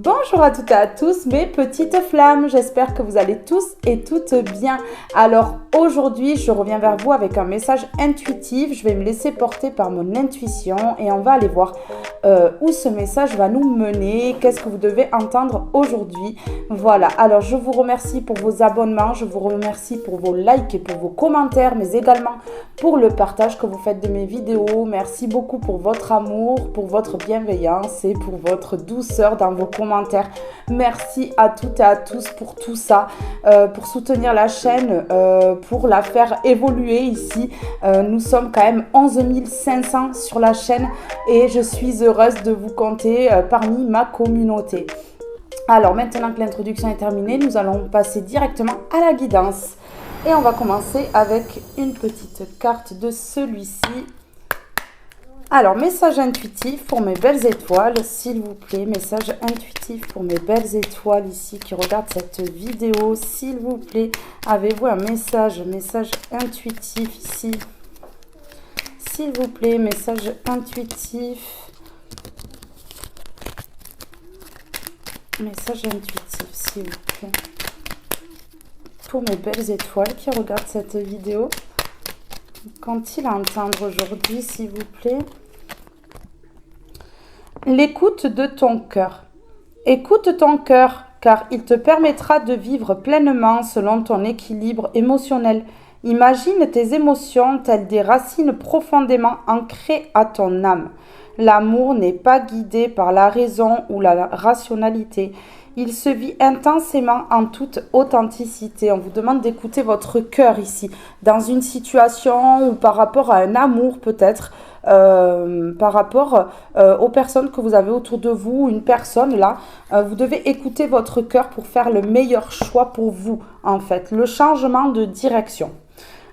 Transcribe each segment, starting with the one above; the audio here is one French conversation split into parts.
Bonjour à toutes et à tous mes petites flammes, j'espère que vous allez tous et toutes bien. Alors aujourd'hui je reviens vers vous avec un message intuitif, je vais me laisser porter par mon intuition et on va aller voir où ce message va nous mener, qu'est-ce que vous devez entendre aujourd'hui. Voilà, alors je vous remercie pour vos abonnements, je vous remercie pour vos likes et pour vos commentaires, mais également pour le partage que vous faites de mes vidéos. Merci beaucoup pour votre amour, pour votre bienveillance et pour votre douceur dans vos commentaires. Merci à toutes et à tous pour tout ça, pour soutenir la chaîne, pour la faire évoluer ici. Nous sommes quand même 11 500 sur la chaîne et je suis heureuse de vous compter parmi ma communauté. Alors maintenant que l'introduction est terminée, nous allons passer directement à la guidance. Et on va commencer avec une petite carte de celui-ci. Alors, message intuitif pour mes belles étoiles, s'il vous plaît. Message intuitif pour mes belles étoiles ici qui regardent cette vidéo. S'il vous plaît, avez-vous un message intuitif ici? S'il vous plaît, message intuitif. Message intuitif, s'il vous plaît. Pour mes belles étoiles qui regardent cette vidéo. Qu'ont-ils à entendre aujourd'hui, s'il vous plaît? L'écoute de ton cœur. Écoute ton cœur, car il te permettra de vivre pleinement selon ton équilibre émotionnel. Imagine tes émotions telles des racines profondément ancrées à ton âme. L'amour n'est pas guidé par la raison ou la rationalité. Il se vit intensément en toute authenticité. On vous demande d'écouter votre cœur ici, dans une situation ou par rapport à un amour peut-être, par rapport aux personnes que vous avez autour de vous, une personne là. Vous devez écouter votre cœur pour faire le meilleur choix pour vous, en fait. Le changement de direction.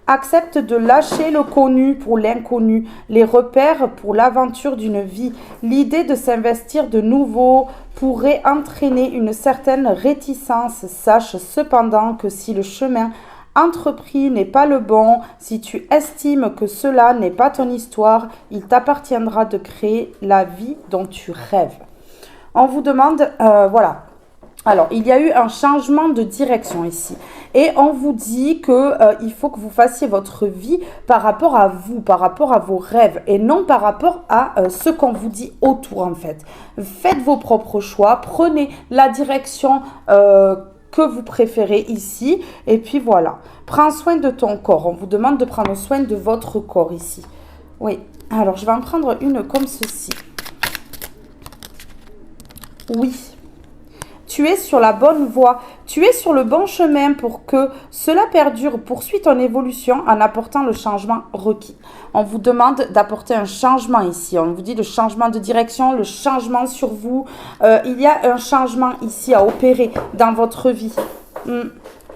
Accepte de lâcher le connu pour l'inconnu, les repères pour l'aventure d'une vie. L'idée de s'investir de nouveau pourrait entraîner une certaine réticence. Sache cependant que si le chemin entrepris n'est pas le bon, si tu estimes que cela n'est pas ton histoire, il t'appartiendra de créer la vie dont tu rêves. On vous demande, voilà. Alors, il y a eu un changement de direction ici. Et on vous dit qu'il faut que vous fassiez votre vie par rapport à vous, par rapport à vos rêves et non par rapport à ce qu'on vous dit autour en fait. Faites vos propres choix, prenez la direction que vous préférez ici. Et puis voilà, prends soin de ton corps. On vous demande de prendre soin de votre corps ici. Oui, alors je vais en prendre une comme ceci. Oui. Tu es sur la bonne voie, tu es sur le bon chemin pour que cela perdure. Poursuis ton évolution en apportant le changement requis. On vous demande d'apporter un changement ici. On vous dit le changement de direction, le changement sur vous. Il y a un changement ici à opérer dans votre vie.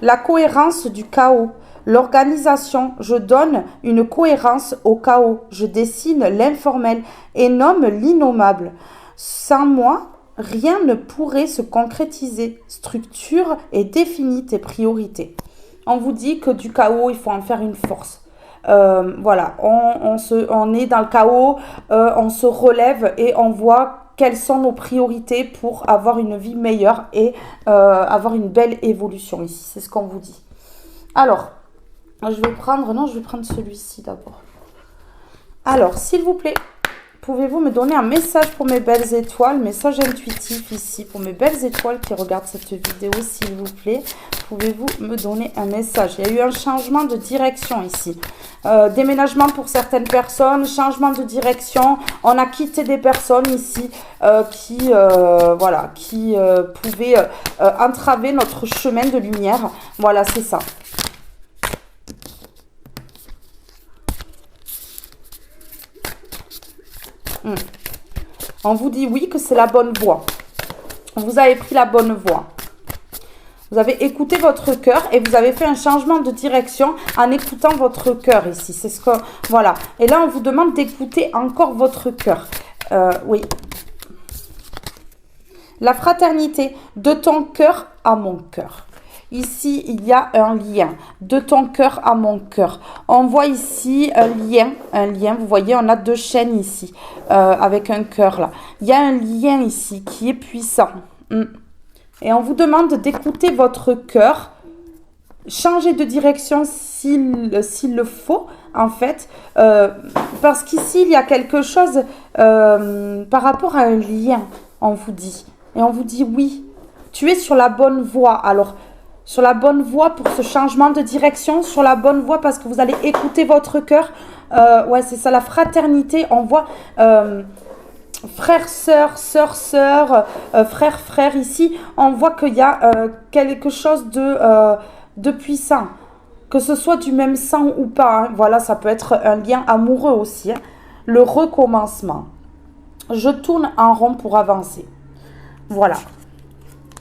La cohérence du chaos. L'organisation, je donne une cohérence au chaos. Je dessine l'informel et nomme l'innommable. Sans moi, rien ne pourrait se concrétiser. Structure et définis tes priorités. On vous dit que du chaos, il faut en faire une force. Voilà, on est dans le chaos, on se relève et on voit quelles sont nos priorités pour avoir une vie meilleure et avoir une belle évolution ici. C'est ce qu'on vous dit. Alors, je vais prendre celui-ci d'abord. Alors, s'il vous plaît, pouvez-vous me donner un message pour mes belles étoiles, message intuitif ici pour mes belles étoiles qui regardent cette vidéo, s'il vous plaît. Pouvez-vous me donner un message? Il y a eu un changement de direction ici. Déménagement pour certaines personnes, changement de direction. On a quitté des personnes ici qui pouvaient entraver notre chemin de lumière. Voilà, c'est ça. On vous dit oui que c'est la bonne voie. Vous avez pris la bonne voie. Vous avez écouté votre cœur et vous avez fait un changement de direction en écoutant votre cœur ici. C'est ce que voilà. Et là, on vous demande d'écouter encore votre cœur. Oui. La fraternité de ton cœur à mon cœur. Ici, il y a un lien de ton cœur à mon cœur. On voit ici un lien. Vous voyez, on a deux chaînes ici avec un cœur là. Il y a un lien ici qui est puissant. Mm. Et on vous demande d'écouter votre cœur, changer de direction s'il le faut, en fait, parce qu'ici, il y a quelque chose par rapport à un lien, on vous dit. Et on vous dit, oui, tu es sur la bonne voie. Alors, sur la bonne voie pour ce changement de direction, sur la bonne voie parce que vous allez écouter votre cœur. Ouais, c'est ça, la fraternité, on voit... frère, sœur, sœur, sœur, frère, frère, ici, on voit qu'il y a quelque chose de puissant. Que ce soit du même sang ou pas, hein. Voilà, ça peut être un lien amoureux aussi, hein. Le recommencement. Je tourne en rond pour avancer. Voilà.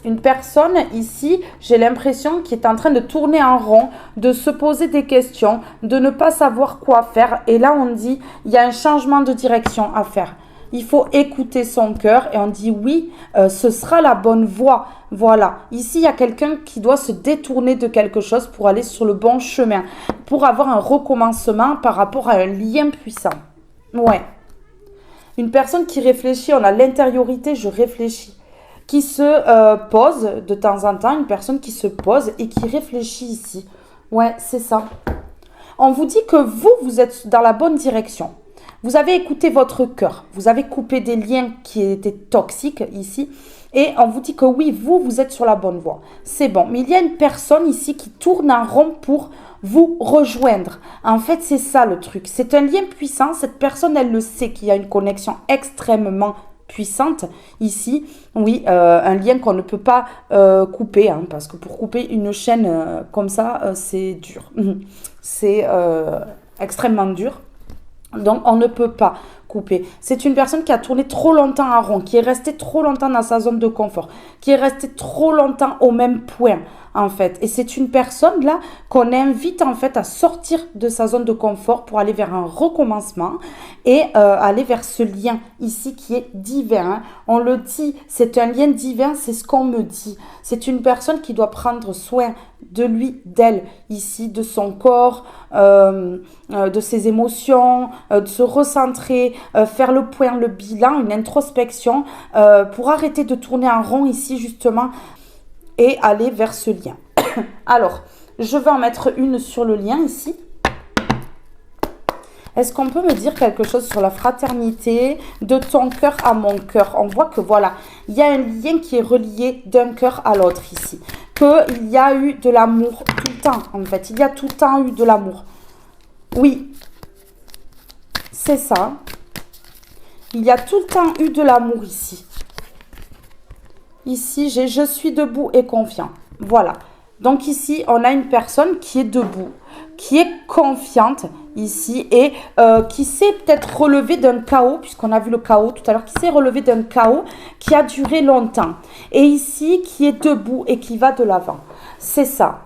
Une personne ici, j'ai l'impression qui est en train de tourner en rond, de se poser des questions, de ne pas savoir quoi faire. Et là, on dit, il y a un changement de direction à faire. Il faut écouter son cœur et on dit oui, ce sera la bonne voie. Voilà. Ici, il y a quelqu'un qui doit se détourner de quelque chose pour aller sur le bon chemin, pour avoir un recommencement par rapport à un lien puissant. Ouais. Une personne qui réfléchit, on a l'intériorité, je réfléchis, qui se pose de temps en temps, une personne qui se pose et qui réfléchit ici. Ouais, c'est ça. On vous dit que vous êtes dans la bonne direction. Vous avez écouté votre cœur, vous avez coupé des liens qui étaient toxiques ici et on vous dit que oui, vous êtes sur la bonne voie. C'est bon, mais il y a une personne ici qui tourne en rond pour vous rejoindre. En fait, c'est ça le truc. C'est un lien puissant, cette personne, elle le sait qu'il y a une connexion extrêmement puissante ici. Oui, un lien qu'on ne peut pas couper, hein, parce que pour couper une chaîne comme ça, c'est dur. C'est extrêmement dur. Donc, on ne peut pas couper. C'est une personne qui a tourné trop longtemps en rond, qui est restée trop longtemps dans sa zone de confort, qui est restée trop longtemps au même point, en fait. Et c'est une personne, là, qu'on invite, en fait, à sortir de sa zone de confort pour aller vers un recommencement et aller vers ce lien ici qui est divin, hein. On le dit, c'est un lien divin, c'est ce qu'on me dit. C'est une personne qui doit prendre soin de lui, d'elle, ici, de son corps, de ses émotions, de se recentrer, faire le point, le bilan, une introspection pour arrêter de tourner en rond ici justement et aller vers ce lien. Alors, je vais en mettre une sur le lien ici. Est-ce qu'on peut me dire quelque chose sur la fraternité de ton cœur à mon cœur? On voit que voilà, il y a un lien qui est relié d'un cœur à l'autre ici. Qu'il y a eu de l'amour tout le temps, en fait. Il y a tout le temps eu de l'amour. Oui, c'est ça. Il y a tout le temps eu de l'amour ici. Ici, j'ai « je suis debout et confiant ». Voilà. Donc ici, on a une personne qui est debout, qui est confiante ici et qui s'est peut-être relevé d'un chaos, puisqu'on a vu le chaos tout à l'heure, qui s'est relevé d'un chaos qui a duré longtemps. Et ici, qui est debout et qui va de l'avant. C'est ça.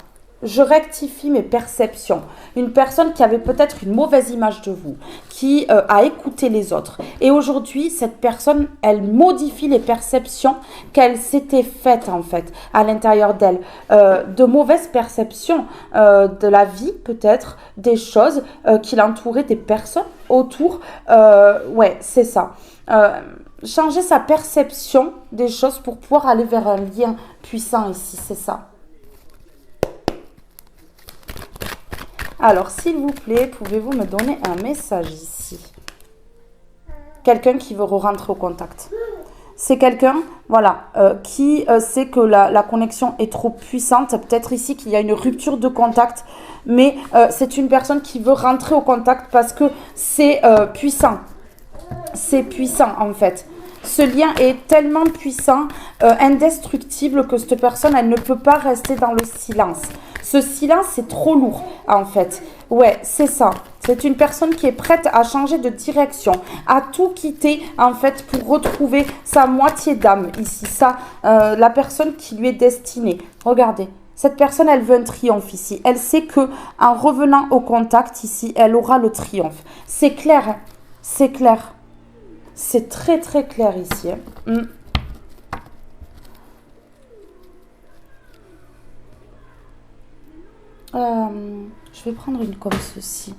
Je rectifie mes perceptions. Une personne qui avait peut-être une mauvaise image de vous, qui a écouté les autres. Et aujourd'hui, cette personne, elle modifie les perceptions qu'elle s'était faites en fait à l'intérieur d'elle. De mauvaises perceptions de la vie peut-être, des choses qui l'entouraient, des personnes autour. Ouais, c'est ça. Changer sa perception des choses pour pouvoir aller vers un lien puissant ici, c'est ça. Alors, s'il vous plaît, pouvez-vous me donner un message ici? Quelqu'un qui veut rentrer au contact. C'est quelqu'un, voilà, qui sait que la connexion est trop puissante. Peut-être ici qu'il y a une rupture de contact. Mais c'est une personne qui veut rentrer au contact parce que c'est puissant. C'est puissant, en fait. Ce lien est tellement puissant, indestructible, que cette personne, elle ne peut pas rester dans le silence. Ce silence, c'est trop lourd, en fait. Ouais, c'est ça. C'est une personne qui est prête à changer de direction, à tout quitter, en fait, pour retrouver sa moitié d'âme, ici. Ça, la personne qui lui est destinée. Regardez, cette personne, elle veut un triomphe, ici. Elle sait que en revenant au contact, ici, elle aura le triomphe. C'est clair, hein? C'est clair. C'est très, très clair, ici. Hein? Je vais prendre une comme ceci.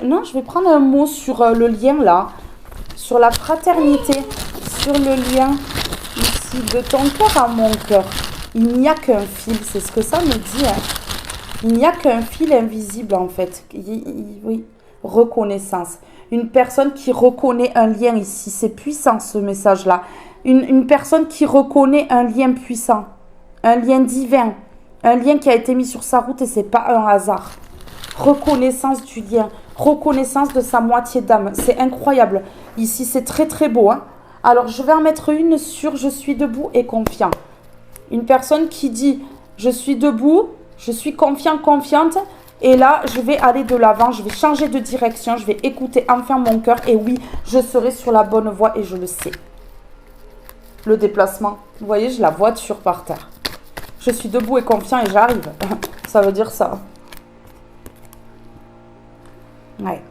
Non, je vais prendre un mot sur le lien là, sur la fraternité, sur le lien ici. fil de ton cœur à mon cœur. Il n'y a qu'un fil, c'est ce que ça me dit. Hein. Il n'y a qu'un fil invisible en fait. Oui, reconnaissance. Une personne qui reconnaît un lien ici. C'est puissant ce message-là. Une personne qui reconnaît un lien puissant. Un lien divin. Un lien qui a été mis sur sa route et c'est pas un hasard. Reconnaissance du lien. Reconnaissance de sa moitié d'âme. C'est incroyable. Ici, c'est très très beau. Hein. Alors, je vais en mettre une sur « Je suis debout et confiant ». Une personne qui dit « Je suis debout, je suis confiant, confiante ». Et là, je vais aller de l'avant, je vais changer de direction, je vais écouter enfin mon cœur. Et oui, je serai sur la bonne voie et je le sais. Le déplacement. Vous voyez, j'ai la voiture par terre. Je suis debout et confiant et j'arrive. Ça veut dire ça. Ouais.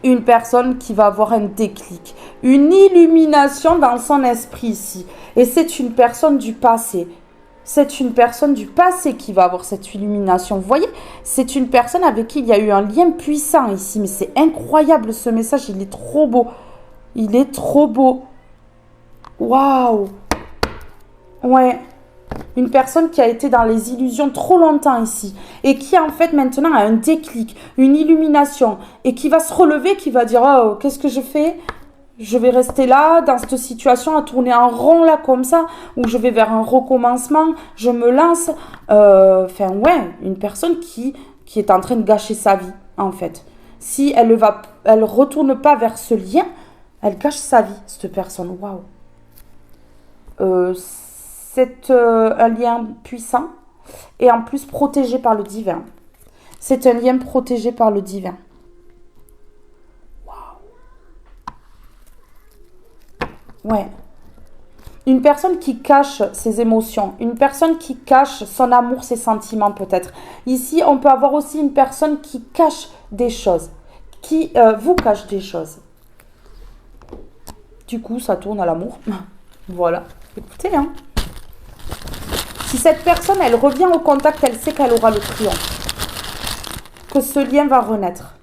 Une personne qui va avoir un déclic, une illumination dans son esprit ici. Et c'est une personne du passé. C'est une personne du passé qui va avoir cette illumination. Vous voyez, c'est une personne avec qui il y a eu un lien puissant ici. Mais c'est incroyable ce message, il est trop beau. Il est trop beau. Waouh. Ouais. Une personne qui a été dans les illusions trop longtemps ici et qui en fait maintenant a un déclic, une illumination et qui va se relever, qui va dire « Oh, qu'est-ce que je fais ? Je vais rester là, dans cette situation, à tourner en rond là comme ça, ou je vais vers un recommencement, je me lance. » Enfin ouais, une personne qui est en train de gâcher sa vie en fait. Si elle retourne pas vers ce lien, elle gâche sa vie, cette personne. Waouh. C'est un lien puissant et en plus protégé par le divin. C'est un lien protégé par le divin. Waouh. Ouais. Une personne qui cache ses émotions, une personne qui cache son amour, ses sentiments peut-être. Ici, on peut avoir aussi une personne qui cache des choses, qui vous cache des choses. Du coup, ça tourne à l'amour. Voilà. Écoutez, hein. Si cette personne, elle revient au contact, elle sait qu'elle aura le triomphe. Que ce lien va renaître.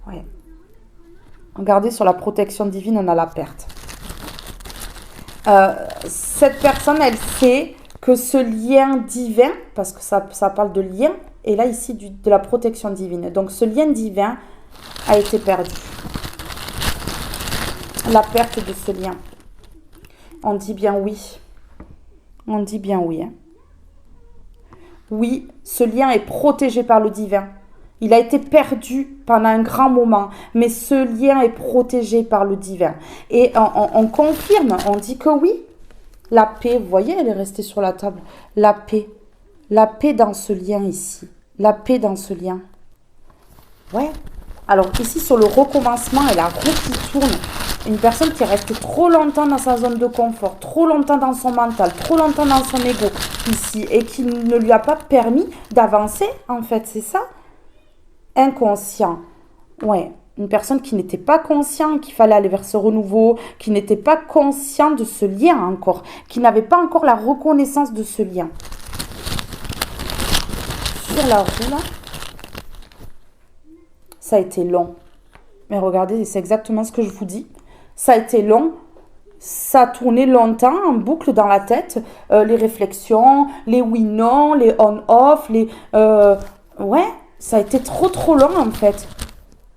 Ouais. Regardez, sur la protection divine, on a la perte. Cette personne, elle sait que ce lien divin, parce que ça parle de lien, et là ici de la protection divine. Donc ce lien divin a été perdu. La perte de ce lien. On dit bien oui. On dit bien oui. Hein. Oui, ce lien est protégé par le divin. Il a été perdu pendant un grand moment, mais ce lien est protégé par le divin. Et on confirme, on dit que oui, la paix, vous voyez, elle est restée sur la table. La paix dans ce lien ici. La paix dans ce lien. Ouais. Alors ici, sur le recommencement et la roue qui tourne, une personne qui est restée trop longtemps dans sa zone de confort, trop longtemps dans son mental, trop longtemps dans son ego ici, et qui ne lui a pas permis d'avancer, en fait, c'est ça. Inconscient. Ouais, une personne qui n'était pas consciente qu'il fallait aller vers ce renouveau, qui n'était pas conscient de ce lien encore, qui n'avait pas encore la reconnaissance de ce lien. Sur la roue, là, ça a été long. Mais regardez, c'est exactement ce que je vous dis. Ça a été long. Ça a tourné longtemps en boucle dans la tête. Les réflexions, les oui-non, les on-off, les... ouais, ça a été trop long en fait.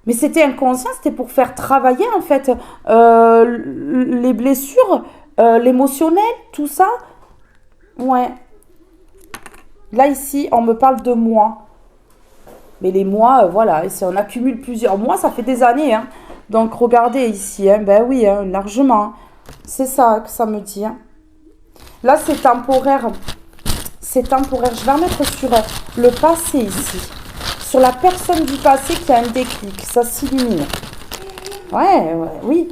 Mais c'était inconscient, c'était pour faire travailler en fait les blessures, l'émotionnel, tout ça. Ouais. Là ici, on me parle de moi. Mais les mois, voilà, si on accumule plusieurs mois, ça fait des années. Hein. Donc regardez ici, hein, ben oui, hein, largement. C'est ça que ça me dit. Hein. Là, c'est temporaire. C'est temporaire. Je vais en mettre sur le passé ici. Sur la personne du passé qui a un déclic. Ça s'illumine. Ouais, oui.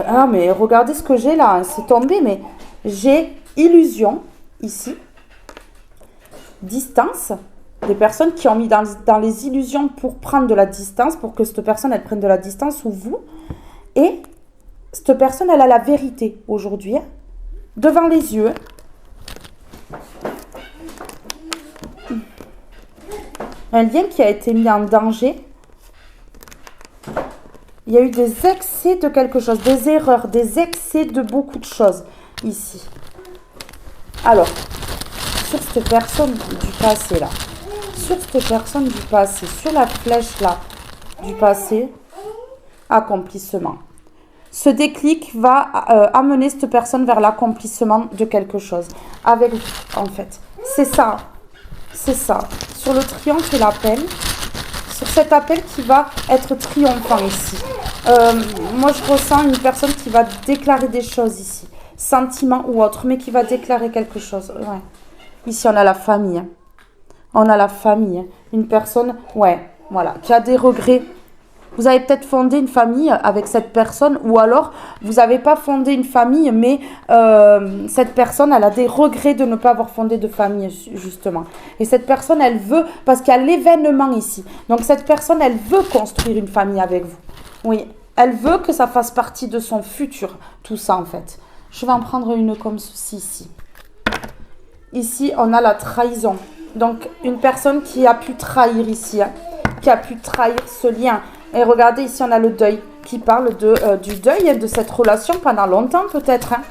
Ah, mais regardez ce que j'ai là. Hein. C'est tombé, mais j'ai illusion ici. Distance. Des personnes qui ont mis dans les illusions pour prendre de la distance, pour que cette personne, elle prenne de la distance, ou vous. Et cette personne, elle a la vérité aujourd'hui, hein, devant les yeux. Un lien qui a été mis en danger. Il y a eu des excès de quelque chose, des erreurs, des excès de beaucoup de choses ici. Alors, sur cette personne du passé là, sur cette personne du passé, sur la flèche là, du passé, accomplissement. Ce déclic va amener cette personne vers l'accomplissement de quelque chose. Avec vous, en fait. C'est ça. C'est ça. Sur le triomphe et l'appel, sur cet appel qui va être triomphant ici. Moi, je ressens une personne qui va déclarer des choses ici. Sentiment ou autre, mais qui va déclarer quelque chose. Ouais. Ici, on a la famille. On a la famille. Une personne, ouais, voilà, qui a des regrets. Vous avez peut-être fondé une famille avec cette personne, ou alors vous n'avez pas fondé une famille, mais cette personne, elle a des regrets de ne pas avoir fondé de famille, justement. Et cette personne, elle veut, parce qu'il y a l'événement ici. Donc cette personne, elle veut construire une famille avec vous. Oui, elle veut que ça fasse partie de son futur, tout ça en fait. Je vais en prendre une comme ceci ici. Ici, on a la trahison. Donc une personne qui a pu trahir ici, hein, qui a pu trahir ce lien. Et regardez, ici, on a le deuil qui parle du deuil de cette relation pendant longtemps, peut-être. Hein,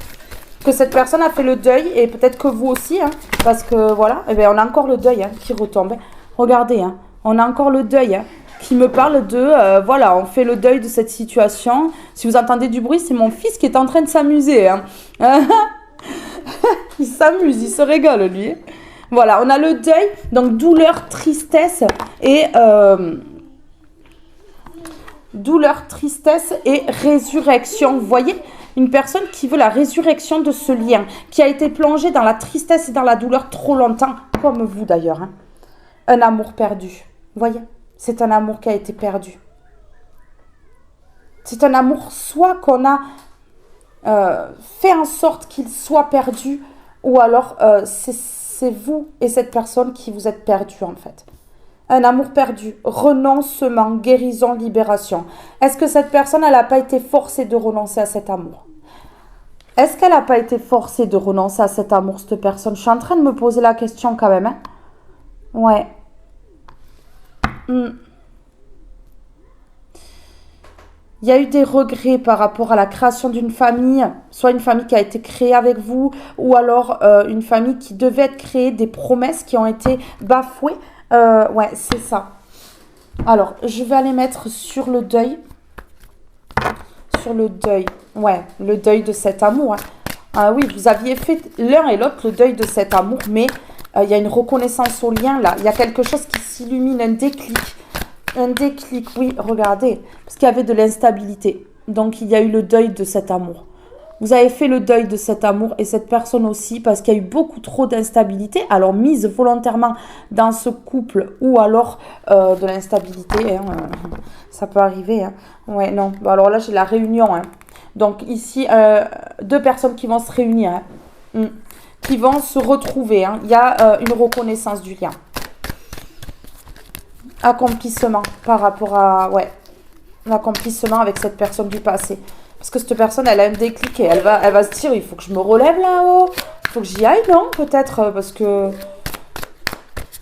que cette personne a fait le deuil, et peut-être que vous aussi, hein, parce que, voilà, eh bien, on a encore le deuil hein, qui retombe. Regardez, hein, on a encore le deuil hein, qui me parle de, voilà, on fait le deuil de cette situation. Si vous entendez du bruit, c'est mon fils qui est en train de s'amuser. Hein. Il s'amuse, il se régale, lui. Voilà, on a le deuil, donc douleur, tristesse et... douleur, tristesse et résurrection. Vous voyez, une personne qui veut la résurrection de ce lien, qui a été plongée dans la tristesse et dans la douleur trop longtemps, comme vous d'ailleurs. Hein. Un amour perdu. Vous voyez, c'est un amour qui a été perdu. C'est un amour soit qu'on a fait en sorte qu'il soit perdu, ou alors c'est vous et cette personne qui vous êtes perdus en fait. Un amour perdu, renoncement, guérison, libération. Est-ce que cette personne, elle n'a pas été forcée de renoncer à cet amour? Est-ce qu'elle n'a pas été forcée de renoncer à cet amour, cette personne? Je suis en train de me poser la question quand même. Hein? Ouais. Il y a eu des regrets par rapport à la création d'une famille, soit une famille qui a été créée avec vous, ou alors une famille qui devait être créée, des promesses qui ont été bafouées. Ouais, c'est ça. Alors, je vais aller mettre sur le deuil. Sur le deuil. Ouais, le deuil de cet amour. Hein. Ah oui, vous aviez fait l'un et l'autre le deuil de cet amour, mais il y a une reconnaissance au lien là. Il y a quelque chose qui s'illumine, un déclic. Un déclic, oui, regardez. Parce qu'il y avait de l'instabilité. Donc, il y a eu le deuil de cet amour. Vous avez fait le deuil de cet amour et cette personne aussi parce qu'il y a eu beaucoup trop d'instabilité. Alors, mise volontairement dans ce couple ou alors de l'instabilité. Hein, ça peut arriver. Hein. Ouais, non. Bon, alors là, j'ai la réunion. Hein. Donc, ici, deux personnes qui vont se réunir. Hein. Qui vont se retrouver. Hein. Il y a une reconnaissance du lien. Accomplissement par rapport à... Ouais. L'accomplissement avec cette personne du passé. Parce que cette personne, elle a un déclic et elle va se dire, il faut que je me relève là-haut. Il faut que j'y aille, non? Peut-être parce que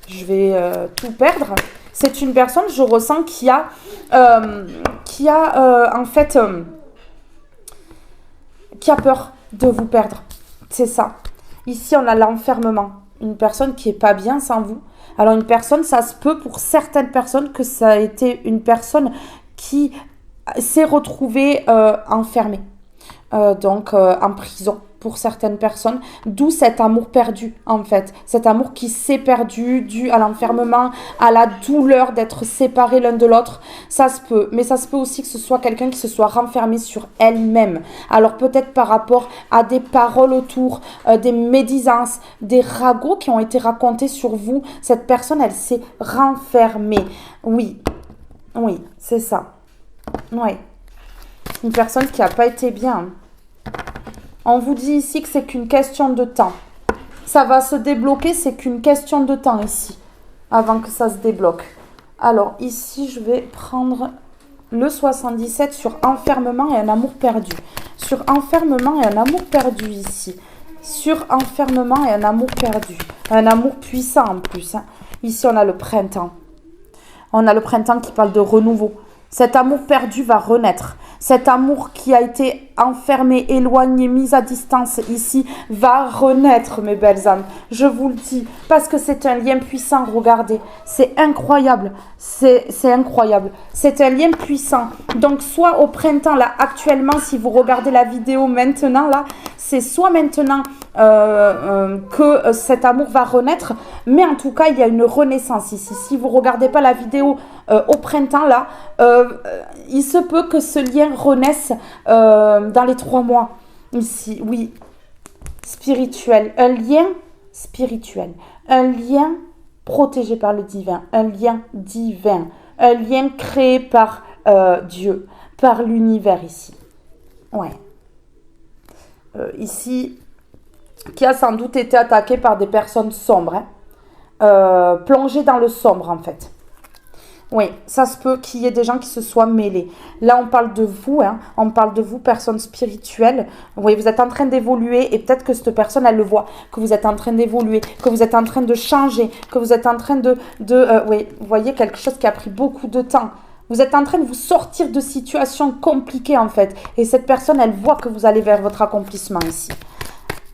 je vais tout perdre. C'est une personne, je ressens, qui a en fait, qui a peur de vous perdre. C'est ça. Ici, on a l'enfermement. Une personne qui n'est pas bien sans vous. Alors, une personne, ça se peut pour certaines personnes que ça a été une personne qui s'est retrouvée enfermée, donc en prison pour certaines personnes, d'où cet amour perdu en fait, cet amour qui s'est perdu dû à l'enfermement, à la douleur d'être séparés l'un de l'autre, ça se peut, mais ça se peut aussi que ce soit quelqu'un qui se soit renfermé sur elle-même, alors peut-être par rapport à des paroles autour, des médisances, des ragots qui ont été racontés sur vous, cette personne elle s'est renfermée, oui, c'est ça. Oui. Une personne qui n'a pas été bien. On vous dit ici que c'est qu'une question de temps. Ça va se débloquer, c'est qu'une question de temps ici. Avant que ça se débloque. Alors ici, je vais prendre le 77 sur enfermement et un amour perdu. Sur enfermement et un amour perdu ici. Sur enfermement et un amour perdu. Un amour puissant en plus. Hein. Ici, on a le printemps. On a le printemps qui parle de renouveau. Cet amour perdu va renaître. Cet amour qui a été enfermé, éloigné, mis à distance ici, va renaître, mes belles âmes. Je vous le dis, parce que c'est un lien puissant, regardez. C'est incroyable, c'est incroyable. C'est un lien puissant. Donc, soit au printemps, là, actuellement, si vous regardez la vidéo maintenant, là, c'est soit maintenant que cet amour va renaître, mais en tout cas, il y a une renaissance ici. Si vous ne regardez pas la vidéo au printemps, là, il se peut que ce lien renaisse dans les 3 mois. Ici, oui, spirituel. Un lien spirituel. Un lien protégé par le divin. Un lien divin. Un lien créé par Dieu, par l'univers ici. Ouais. Ici, qui a sans doute été attaqué par des personnes sombres, hein, plongées dans le sombre en fait. Oui, ça se peut qu'il y ait des gens qui se soient mêlés. Là, on parle de vous, hein, on parle de vous, personne spirituelle. Oui, vous êtes en train d'évoluer et peut-être que cette personne, elle le voit, que vous êtes en train d'évoluer, que vous êtes en train de changer, que vous êtes en train oui, vous voyez, quelque chose qui a pris beaucoup de temps. Vous êtes en train de vous sortir de situations compliquées en fait. Et cette personne, elle voit que vous allez vers votre accomplissement ici.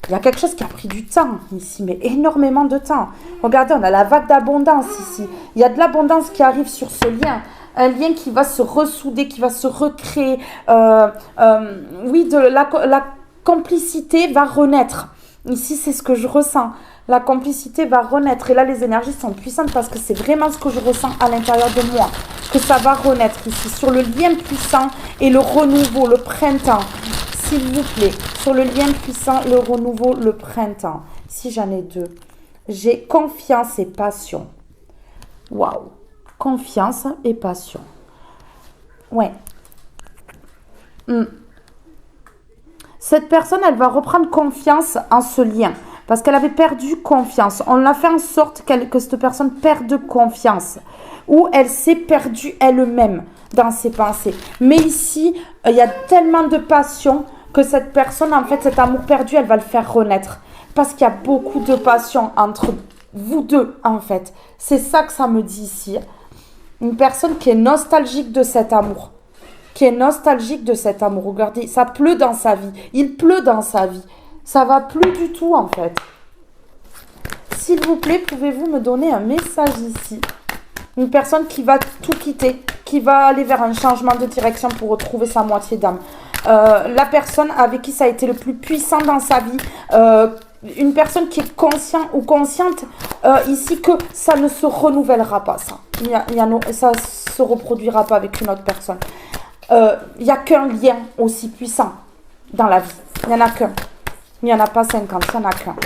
Il y a quelque chose qui a pris du temps ici, mais énormément de temps. Regardez, on a la vague d'abondance ici. Il y a de l'abondance qui arrive sur ce lien. Un lien qui va se ressouder, qui va se recréer. Oui, la complicité va renaître. Ici, c'est ce que je ressens. La complicité va renaître. Et là, les énergies sont puissantes parce que c'est vraiment ce que je ressens à l'intérieur de moi. Que ça va renaître ici. Sur le lien puissant et le renouveau, le printemps. S'il vous plaît. Sur le lien puissant, le renouveau, le printemps. Si j'en ai 2. J'ai confiance et passion. Waouh. Confiance et passion. Ouais. Cette personne, elle va reprendre confiance en ce lien. Parce qu'elle avait perdu confiance. On l'a fait en sorte que cette personne perde confiance. Ou elle s'est perdue elle-même dans ses pensées. Mais ici, il y a tellement de passion que cette personne, en fait, cet amour perdu, elle va le faire renaître. Parce qu'il y a beaucoup de passion entre vous deux, en fait. C'est ça que ça me dit ici. Une personne qui est nostalgique de cet amour. Qui est nostalgique de cet amour. Regardez, ça pleut dans sa vie. Il pleut dans sa vie. Ça va plus du tout, en fait. S'il vous plaît, pouvez-vous me donner un message ici? Une personne qui va tout quitter, qui va aller vers un changement de direction pour retrouver sa moitié d'âme. La personne avec qui ça a été le plus puissant dans sa vie. Une personne qui est consciente ou consciente ici que ça ne se renouvellera pas, ça. Ça ne se reproduira pas avec une autre personne. Il n'y a qu'un lien aussi puissant dans la vie. Il n'y en a qu'un. Il n'y en a pas 50, il n'y en a qu'un.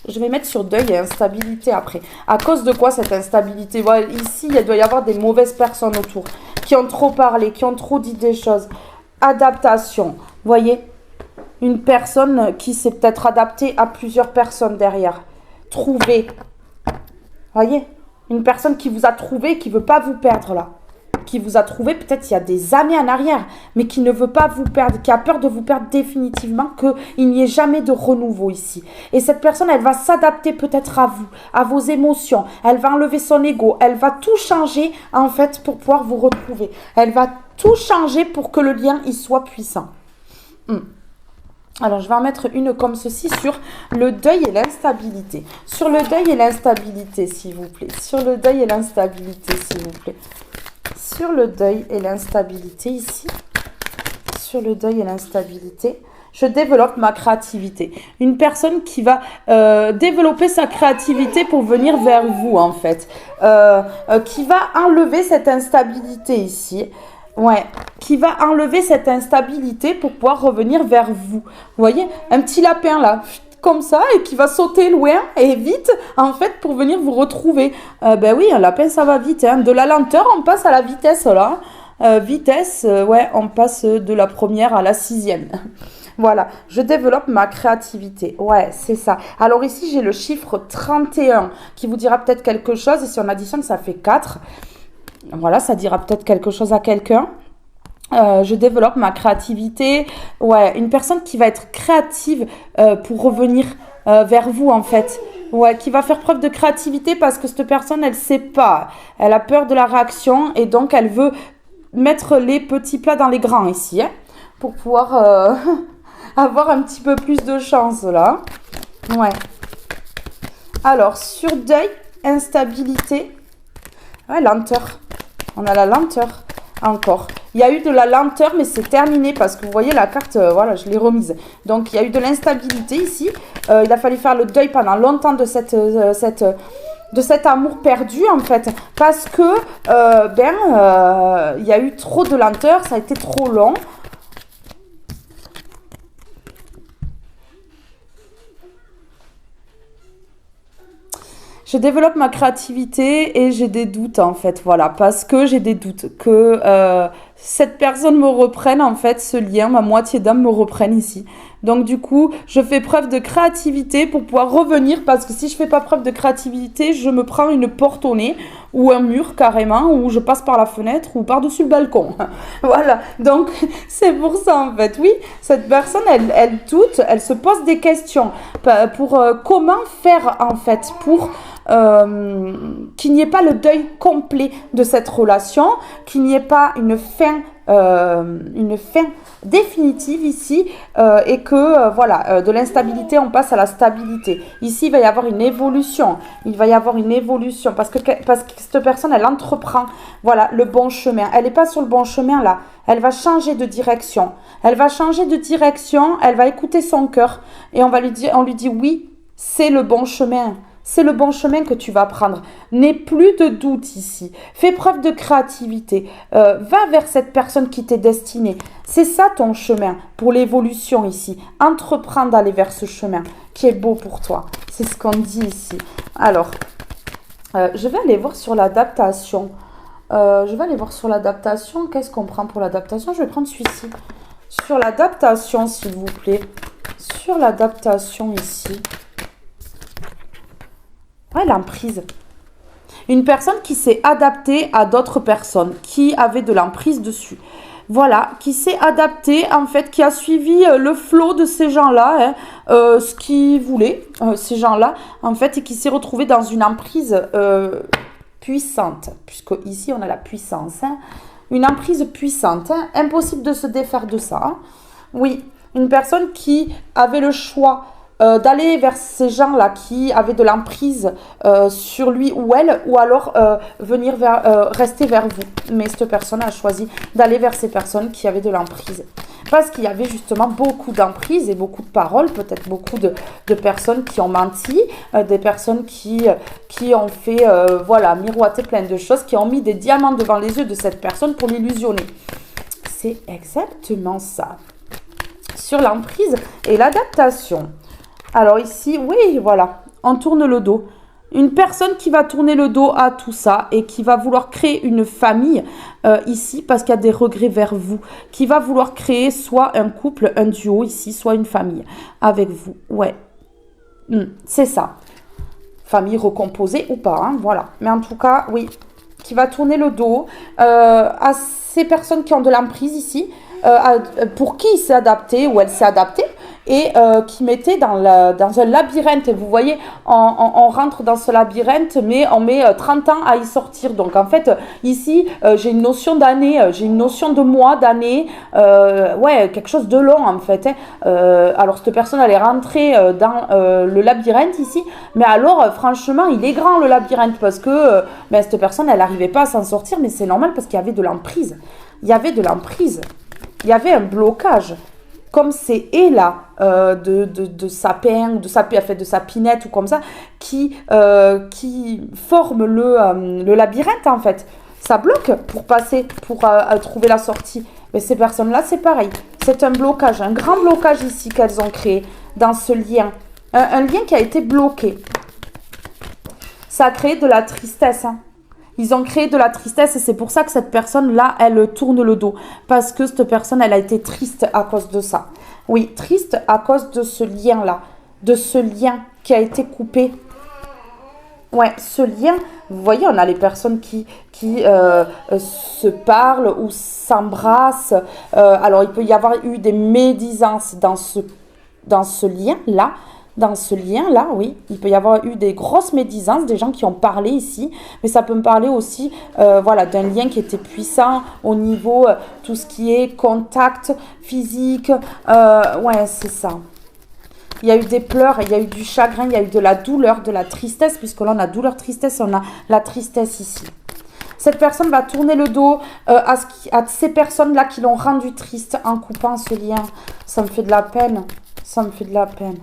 Je vais mettre sur deuil et instabilité après. À cause de quoi cette instabilité? Voilà, ici, il doit y avoir des mauvaises personnes autour qui ont trop parlé, qui ont trop dit des choses. Adaptation. Vous voyez? Une personne qui s'est peut-être adaptée à plusieurs personnes derrière. Trouver. Vous voyez? Une personne qui vous a trouvé, qui ne veut pas vous perdre là. Qui vous a trouvé peut-être il y a des années en arrière, mais qui ne veut pas vous perdre, qui a peur de vous perdre définitivement, qu'il n'y ait jamais de renouveau ici. Et cette personne, elle va s'adapter peut-être à vous, à vos émotions, elle va enlever son ego, elle va tout changer en fait pour pouvoir vous retrouver. Elle va tout changer pour que le lien il soit puissant. Alors, je vais en mettre une comme ceci sur le deuil et l'instabilité. Sur le deuil et l'instabilité, s'il vous plaît. Sur le deuil et l'instabilité, s'il vous plaît. Sur le deuil et l'instabilité ici, sur le deuil et l'instabilité, je développe ma créativité. Une personne qui va développer sa créativité pour venir vers vous en fait, qui va enlever cette instabilité ici. Ouais, qui va enlever cette instabilité pour pouvoir revenir vers vous. Vous voyez, un petit lapin là, comme ça, et qui va sauter loin et vite, en fait, pour venir vous retrouver. Ben oui, un lapin, ça va vite. Hein. De la lenteur, on passe à la vitesse, là. Vitesse, ouais, on passe de la première à la 6e. Voilà, je développe ma créativité. Ouais, c'est ça. Alors ici, j'ai le chiffre 31 qui vous dira peut-être quelque chose. Et si on additionne, ça fait 4. Voilà, ça dira peut-être quelque chose à quelqu'un. Je développe ma créativité. Ouais, une personne qui va être créative pour revenir vers vous, en fait. Ouais, qui va faire preuve de créativité parce que cette personne, elle sait pas. Elle a peur de la réaction et donc elle veut mettre les petits plats dans les grands ici, hein, pour pouvoir avoir un petit peu plus de chance là. Ouais. Alors, sur deuil, instabilité, ouais, lenteur. On a la lenteur encore. Il y a eu de la lenteur, mais c'est terminé parce que vous voyez la carte, voilà, je l'ai remise. Donc, il y a eu de l'instabilité ici. Il a fallu faire le deuil pendant longtemps de cet amour perdu, en fait. Parce que, il y a eu trop de lenteur, ça a été trop long. Je développe ma créativité et j'ai des doutes en fait, voilà, parce que j'ai des doutes que cette personne me reprenne en fait, ce lien, ma moitié d'âme me reprenne ici. Donc du coup, je fais preuve de créativité pour pouvoir revenir parce que si je fais pas preuve de créativité, je me prends une porte au nez ou un mur carrément, ou je passe par la fenêtre ou par-dessus le balcon. Voilà, donc c'est pour ça en fait, oui, cette personne, elle doute, elle se pose des questions pour comment faire en fait pour qu'il n'y ait pas le deuil complet de cette relation, qu'il n'y ait pas une fin définitive ici et que voilà, de l'instabilité on passe à la stabilité. Ici il va y avoir une évolution, parce que cette personne elle entreprend voilà le bon chemin, elle n'est pas sur le bon chemin là, elle va changer de direction, elle va écouter son cœur et on lui dit oui, c'est le bon chemin. C'est le bon chemin que tu vas prendre. N'aie plus de doute ici. Fais preuve de créativité. Va vers cette personne qui t'est destinée. C'est ça ton chemin pour l'évolution ici. Entreprends d'aller vers ce chemin qui est beau pour toi. C'est ce qu'on dit ici. Alors, je vais aller voir sur l'adaptation. Qu'est-ce qu'on prend pour l'adaptation? Je vais prendre celui-ci. Sur l'adaptation, s'il vous plaît. Sur l'adaptation ici. Ouais, l'emprise. Une personne qui s'est adaptée à d'autres personnes, qui avaient de l'emprise dessus. Voilà, qui s'est adaptée, en fait, qui a suivi le flot de ces gens-là, hein, ce qu'ils voulaient, ces gens-là, en fait, et qui s'est retrouvée dans une emprise puissante, puisque ici, on a la puissance, hein, une emprise puissante, hein, impossible de se défaire de ça. Hein. Oui, une personne qui avait le choix d'aller vers ces gens-là qui avaient de l'emprise sur lui ou elle, ou alors rester vers vous. Mais cette personne a choisi d'aller vers ces personnes qui avaient de l'emprise. Parce qu'il y avait justement beaucoup d'emprise et beaucoup de paroles, peut-être beaucoup de personnes qui ont menti, des personnes qui ont fait miroiter plein de choses, qui ont mis des diamants devant les yeux de cette personne pour l'illusionner. C'est exactement ça. Sur l'emprise et l'adaptation. Alors ici, oui, voilà, on tourne le dos. Une personne qui va tourner le dos à tout ça et qui va vouloir créer une famille ici parce qu'il y a des regrets vers vous. Qui va vouloir créer soit un couple, un duo ici, soit une famille avec vous. Ouais, c'est ça. Famille recomposée ou pas, hein, voilà. Mais en tout cas, oui, qui va tourner le dos à ces personnes qui ont de l'emprise ici, pour qui il s'est adapté ou elle s'est adaptée. Et qui mettait dans un labyrinthe. Et vous voyez, on rentre dans ce labyrinthe, mais on met 30 ans à y sortir. Donc en fait, ici, j'ai une notion d'année, j'ai une notion de mois, d'année, quelque chose de long en fait. Hein. Alors cette personne, elle est rentrée dans le labyrinthe ici, mais alors franchement, il est grand le labyrinthe parce que cette personne, elle n'arrivait pas à s'en sortir, mais c'est normal parce qu'il y avait de l'emprise. Il y avait un blocage. Comme ces haies-là de sapin, de sapinette ou comme ça, qui forment le labyrinthe en fait. Ça bloque pour passer, pour trouver la sortie. Mais ces personnes-là, c'est pareil. C'est un blocage, un grand blocage ici qu'elles ont créé dans ce lien. Un lien qui a été bloqué. Ça a créé de la tristesse, hein. Ils ont créé de la tristesse et c'est pour ça que cette personne-là, elle tourne le dos. Parce que cette personne, elle a été triste à cause de ça. Oui, triste à cause de ce lien-là. De ce lien qui a été coupé. Ouais, ce lien, vous voyez, on a les personnes qui se parlent ou s'embrassent. Alors, il peut y avoir eu des médisances dans ce lien-là. dans ce lien-là, oui. Il peut y avoir eu des grosses médisances, des gens qui ont parlé ici, mais ça peut me parler aussi voilà, d'un lien qui était puissant au niveau tout ce qui est contact physique. Ouais, c'est ça. Il y a eu des pleurs, il y a eu du chagrin, il y a eu de la douleur, de la tristesse, puisque là on a douleur, tristesse, on a la tristesse ici. Cette personne va tourner le dos à ces personnes-là qui l'ont rendu triste en coupant ce lien. Ça me fait de la peine. Ça me fait de la peine.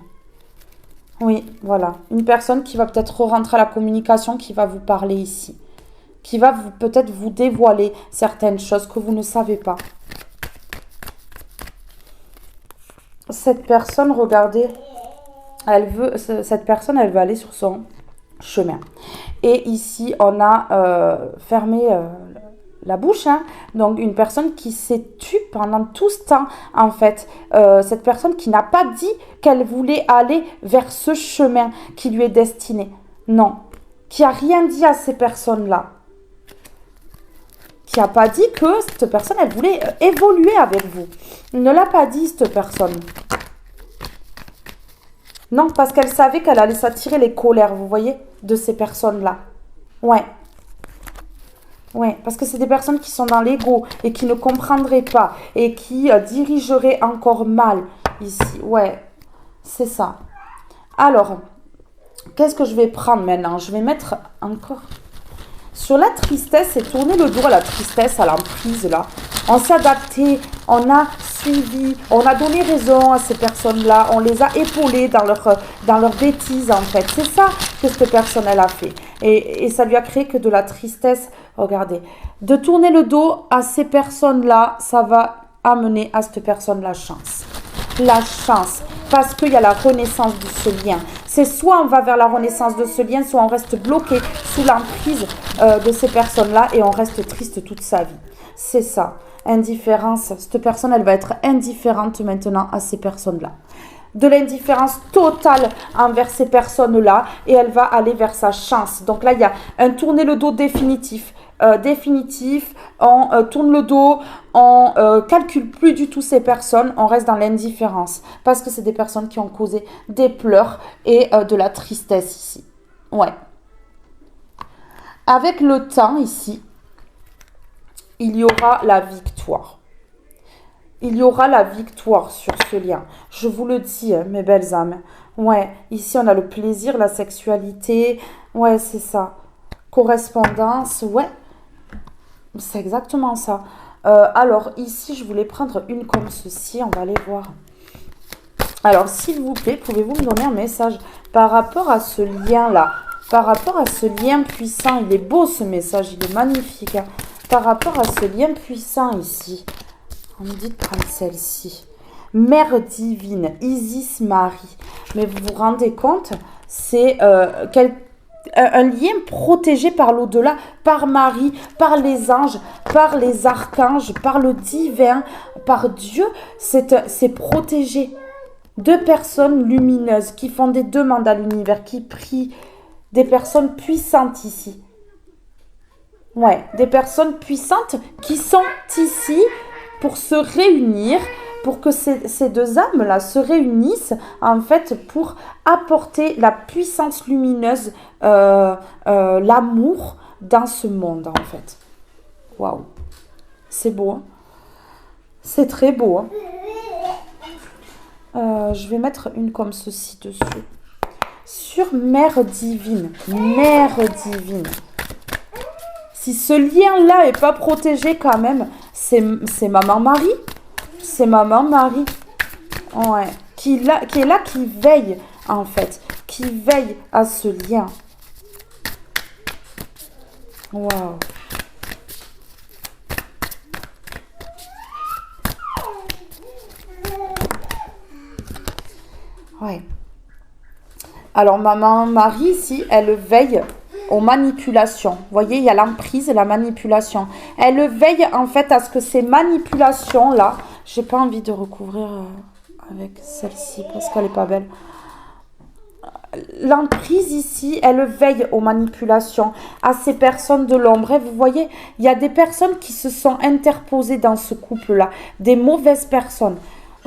Oui, voilà. Une personne qui va peut-être rentrer à la communication, qui va vous parler ici. Qui va peut-être vous dévoiler certaines choses que vous ne savez pas. Cette personne, regardez, cette personne, elle veut aller sur son chemin. Et ici, on a fermé la bouche. Hein. Donc, une personne qui s'est tue pendant tout ce temps, en fait. Cette personne qui n'a pas dit qu'elle voulait aller vers ce chemin qui lui est destiné. Non. Qui n'a rien dit à ces personnes-là. Qui n'a pas dit que cette personne, elle voulait évoluer avec vous. Il ne l'a pas dit, cette personne. Non, parce qu'elle savait qu'elle allait s'attirer les colères, vous voyez, de ces personnes-là. Ouais. Ouais, parce que c'est des personnes qui sont dans l'ego et qui ne comprendraient pas et qui dirigeraient encore mal ici. Ouais, c'est ça. Alors, qu'est-ce que je vais prendre maintenant? Je vais mettre encore... Sur la tristesse, c'est tourner le dos à la tristesse, à l'emprise, là. On s'est adapté, on a suivi, on a donné raison à ces personnes-là, on les a épaulées dans leur bêtise, en fait. C'est ça que cette personne, elle a fait. Et ça lui a créé que de la tristesse. Regardez, de tourner le dos à ces personnes-là, ça va amener à cette personne la chance. La chance, parce qu'il y a la renaissance de ce lien. C'est soit on va vers la renaissance de ce lien, soit on reste bloqué sous l'emprise de ces personnes-là et on reste triste toute sa vie. C'est ça, indifférence. Cette personne, elle va être indifférente maintenant à ces personnes-là. De l'indifférence totale envers ces personnes-là et elle va aller vers sa chance. Donc là, il y a un tourner le dos définitif. On tourne le dos, on calcule plus du tout ces personnes, on reste dans l'indifférence parce que c'est des personnes qui ont causé des pleurs et de la tristesse ici. Ouais. Avec le temps ici, il y aura la victoire. Il y aura la victoire sur ce lien. Je vous le dis, mes belles âmes. Ouais, ici on a le plaisir, la sexualité. Ouais, c'est ça. Correspondance, ouais. C'est exactement ça. Alors, ici, je voulais prendre une comme ceci. On va aller voir. Alors, s'il vous plaît, pouvez-vous me donner un message par rapport à ce lien-là? Par rapport à ce lien puissant. Il est beau, ce message. Il est magnifique. Hein. Par rapport à ce lien puissant ici. On me dit de prendre celle-ci. Mère divine, Isis Marie. Mais vous vous rendez compte? C'est un lien protégé par l'au-delà, par Marie, par les anges, par les archanges, par le divin, par Dieu. C'est protégé. Deux personnes lumineuses qui font des demandes à l'univers, qui prient. Des personnes puissantes ici. Ouais, des personnes puissantes qui sont ici pour se réunir, pour que ces deux âmes-là se réunissent, en fait, pour apporter la puissance lumineuse, l'amour dans ce monde, en fait. Waouh. C'est beau, hein? C'est très beau, hein? Je vais mettre une comme ceci dessus. Sur Mère divine. Mère divine. Si ce lien-là n'est pas protégé quand même, c'est Maman Marie. C'est Maman Marie. Ouais. Qui est là, qui veille, en fait. Qui veille à ce lien. Waouh. Ouais. Alors, Maman Marie, ici, elle veille aux manipulations. Vous voyez, il y a l'emprise et la manipulation. Elle veille, en fait, à ce que ces manipulations-là... J'ai pas envie de recouvrir avec celle-ci parce qu'elle est pas belle. L'emprise ici, elle veille aux manipulations, à ces personnes de l'ombre. Et vous voyez, il y a des personnes qui se sont interposées dans ce couple-là. Des mauvaises personnes.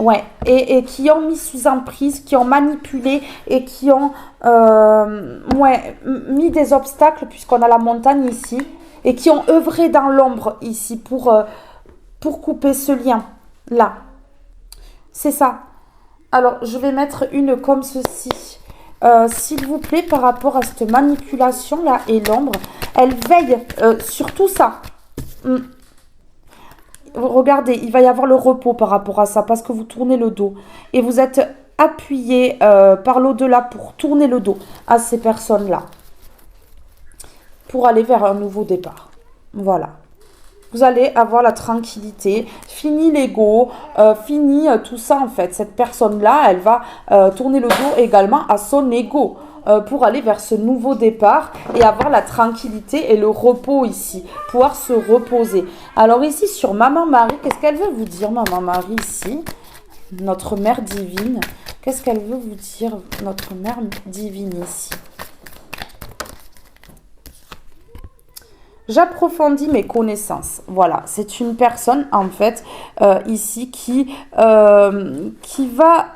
Ouais, et qui ont mis sous emprise, qui ont manipulé et qui ont ouais, mis des obstacles, puisqu'on a la montagne ici, et qui ont œuvré dans l'ombre ici pour couper ce lien là. C'est ça. Alors, je vais mettre une comme ceci. S'il vous plaît, par rapport à cette manipulation-là et l'ombre, elle veille sur tout ça. Regardez, il va y avoir le repos par rapport à ça, parce que vous tournez le dos. Et vous êtes appuyé par l'au-delà pour tourner le dos à ces personnes-là. Pour aller vers un nouveau départ. Voilà. Vous allez avoir la tranquillité, fini l'ego, fini tout ça en fait. Cette personne-là, elle va tourner le dos également à son ego pour aller vers ce nouveau départ et avoir la tranquillité et le repos ici, pouvoir se reposer. Alors ici sur Maman Marie, qu'est-ce qu'elle veut vous dire Maman Marie ici? Notre Mère Divine, qu'est-ce qu'elle veut vous dire notre Mère Divine ici? J'approfondis mes connaissances. Voilà, c'est une personne en fait ici qui va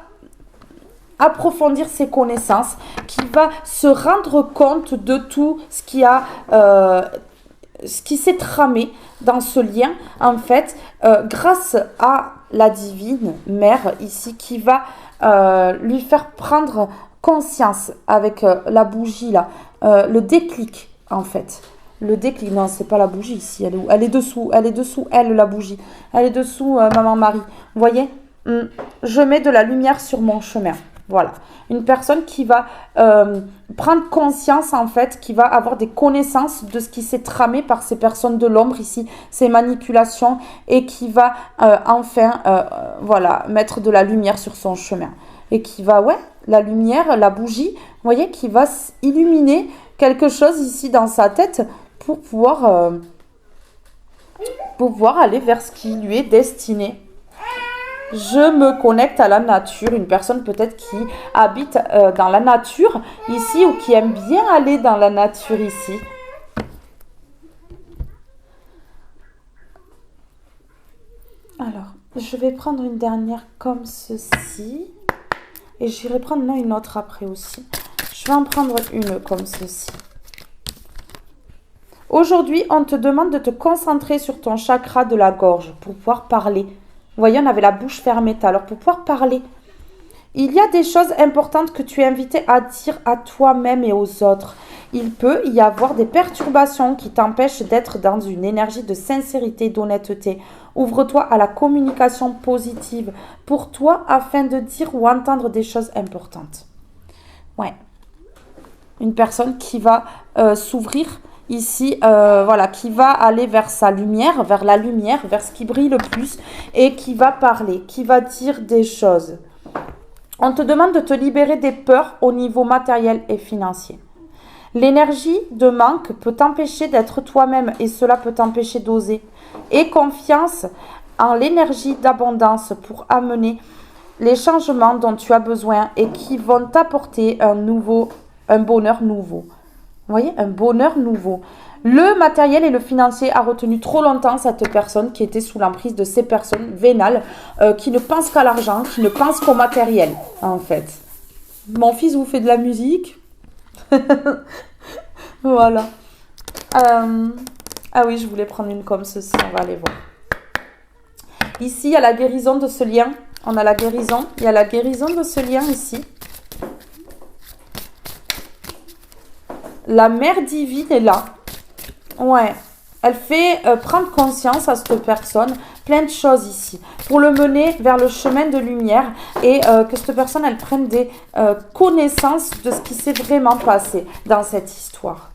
approfondir ses connaissances, qui va se rendre compte de tout ce qui s'est tramé dans ce lien en fait grâce à la divine mère ici qui va lui faire prendre conscience avec la bougie là, le déclic en fait. Le déclic, non, c'est pas la bougie ici. Elle est où? Elle est dessous, elle, la bougie. Elle est dessous, Maman Marie. Vous voyez? Je mets de la lumière sur mon chemin. Voilà. Une personne qui va prendre conscience, en fait, qui va avoir des connaissances de ce qui s'est tramé par ces personnes de l'ombre ici, ces manipulations, et qui va enfin, voilà, mettre de la lumière sur son chemin. Et qui va, ouais, la lumière, la bougie, vous voyez, qui va illuminer quelque chose ici dans sa tête pour pouvoir aller vers ce qui lui est destiné. Je me connecte à la nature, une personne peut-être qui habite dans la nature ici ou qui aime bien aller dans la nature ici. Alors, je vais prendre une dernière comme ceci et j'irai prendre une autre après aussi. Je vais en prendre une comme ceci. Aujourd'hui, on te demande de te concentrer sur ton chakra de la gorge pour pouvoir parler. Vous voyez, on avait la bouche fermée alors pour pouvoir parler. Il y a des choses importantes que tu es invité à dire à toi-même et aux autres. Il peut y avoir des perturbations qui t'empêchent d'être dans une énergie de sincérité, d'honnêteté. Ouvre-toi à la communication positive pour toi afin de dire ou entendre des choses importantes. Ouais. Une personne qui va s'ouvrir ici, voilà, qui va aller vers sa lumière, vers la lumière, vers ce qui brille le plus et qui va parler, qui va dire des choses. On te demande de te libérer des peurs au niveau matériel et financier. L'énergie de manque peut t'empêcher d'être toi-même et cela peut t'empêcher d'oser. Aie confiance en l'énergie d'abondance pour amener les changements dont tu as besoin et qui vont t'apporter un bonheur nouveau. Vous voyez, un bonheur nouveau. Le matériel et le financier a retenu trop longtemps cette personne qui était sous l'emprise de ces personnes vénales qui ne pensent qu'à l'argent, qui ne pensent qu'au matériel, en fait. Mon fils vous fait de la musique. Voilà. Ah oui, je voulais prendre une comme ceci, on va aller voir. Ici, il y a la guérison de ce lien. On a la guérison. Il y a la guérison de ce lien ici. La mère divine est là. Ouais. Elle fait prendre conscience à cette personne plein de choses ici pour le mener vers le chemin de lumière et que cette personne, elle prenne des connaissances de ce qui s'est vraiment passé dans cette histoire.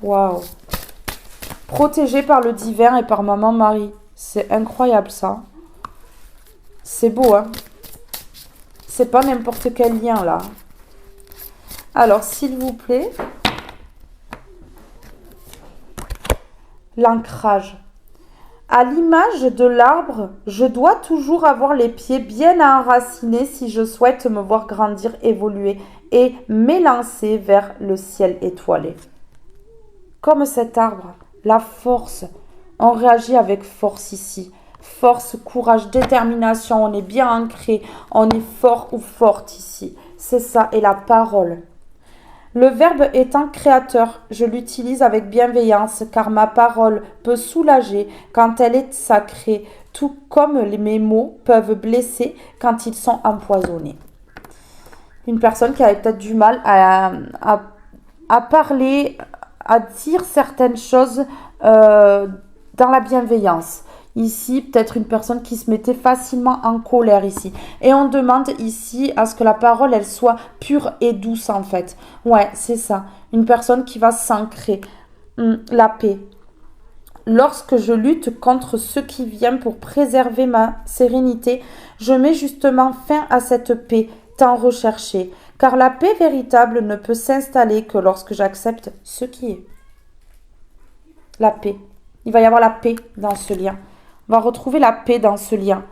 Waouh. Protégée par le divin et par Maman Marie. C'est incroyable ça. C'est beau, hein. C'est pas n'importe quel lien là. Alors, s'il vous plaît. L'ancrage. À l'image de l'arbre, je dois toujours avoir les pieds bien enracinés si je souhaite me voir grandir, évoluer et m'élancer vers le ciel étoilé. Comme cet arbre, la force, on réagit avec force ici. Force, courage, détermination, on est bien ancré, on est fort ou forte ici. C'est ça, et la parole. Le verbe étant créateur, je l'utilise avec bienveillance car ma parole peut soulager quand elle est sacrée, tout comme mes mots peuvent blesser quand ils sont empoisonnés. Une personne qui avait peut-être du mal à parler, à dire certaines choses dans la bienveillance. Ici, peut-être une personne qui se mettait facilement en colère ici. Et on demande ici à ce que la parole, elle soit pure et douce en fait. Ouais, c'est ça. Une personne qui va s'ancrer. La paix. Lorsque je lutte contre ce qui vient pour préserver ma sérénité, je mets justement fin à cette paix tant recherchée. Car la paix véritable ne peut s'installer que lorsque j'accepte ce qui est. La paix. Il va y avoir la paix dans ce lien. On va retrouver la paix dans ce lien.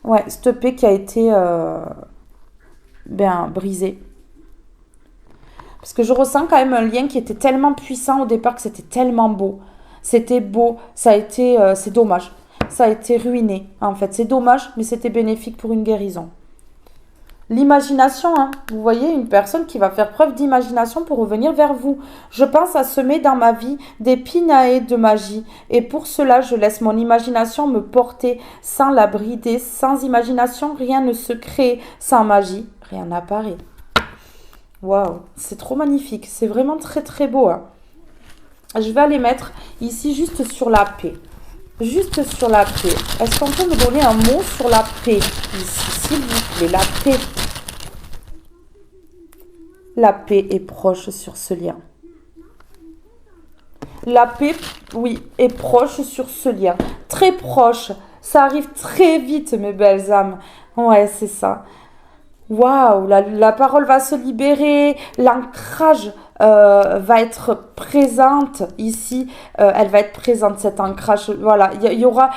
Ouais, cette paix qui a été brisée. Parce que je ressens quand même un lien qui était tellement puissant au départ que c'était tellement beau. C'était beau, ça a été, c'est dommage. Ça a été ruiné en fait. C'est dommage, mais c'était bénéfique pour une guérison. L'imagination, hein. Vous voyez, une personne qui va faire preuve d'imagination pour revenir vers vous. Je pense à semer dans ma vie des pinaées de magie. Et pour cela, je laisse mon imagination me porter sans la brider. Sans imagination, rien ne se crée. Sans magie, rien n'apparaît. Waouh, c'est trop magnifique. C'est vraiment très très beau. Hein. Je vais aller mettre ici juste sur la paix. Juste sur la paix. Est-ce qu'on peut me donner un mot sur la paix ici, s'il vous plaît, la paix. La paix est proche sur ce lien. La paix, oui, est proche sur ce lien. Très proche. Ça arrive très vite, mes belles âmes. Ouais, c'est ça. Waouh, la parole va se libérer. L'ancrage va être présente ici. Elle va être présente, cet ancrage. Voilà, il y aura...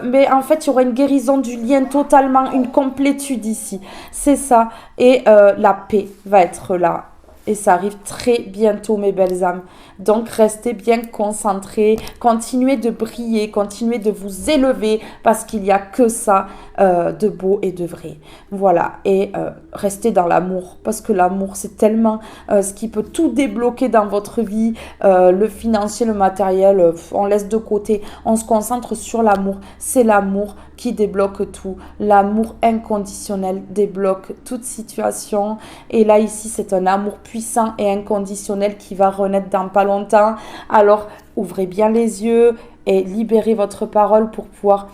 mais en fait, il y aura une guérison du lien totalement, une complétude ici. C'est ça. Et la paix va être là. Et ça arrive très bientôt, mes belles âmes. Donc, restez bien concentrés. Continuez de briller. Continuez de vous élever. Parce qu'il n'y a que ça de beau et de vrai. Voilà. Et restez dans l'amour. Parce que l'amour, c'est tellement ce qui peut tout débloquer dans votre vie. Le financier, le matériel, on laisse de côté. On se concentre sur l'amour. C'est l'amour qui débloque tout. L'amour inconditionnel débloque toute situation. Et là, ici, c'est un amour puissant et inconditionnel qui va renaître dans pas longtemps. Alors, ouvrez bien les yeux et libérez votre parole pour pouvoir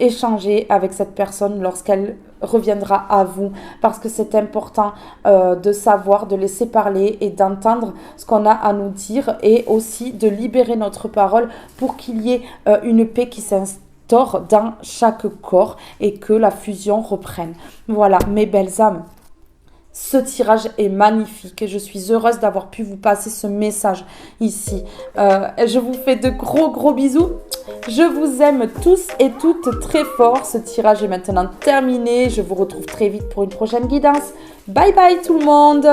échanger avec cette personne lorsqu'elle reviendra à vous, parce que c'est important de savoir, de laisser parler et d'entendre ce qu'on a à nous dire, et aussi de libérer notre parole pour qu'il y ait une paix qui s'installe dans chaque corps et que la fusion reprenne. Voilà, mes belles âmes. Ce tirage est magnifique et je suis heureuse d'avoir pu vous passer ce message ici. Je vous fais de gros bisous. Je vous aime tous et toutes très fort. Ce tirage est maintenant terminé. Je vous retrouve très vite pour une prochaine guidance. Bye bye tout le monde.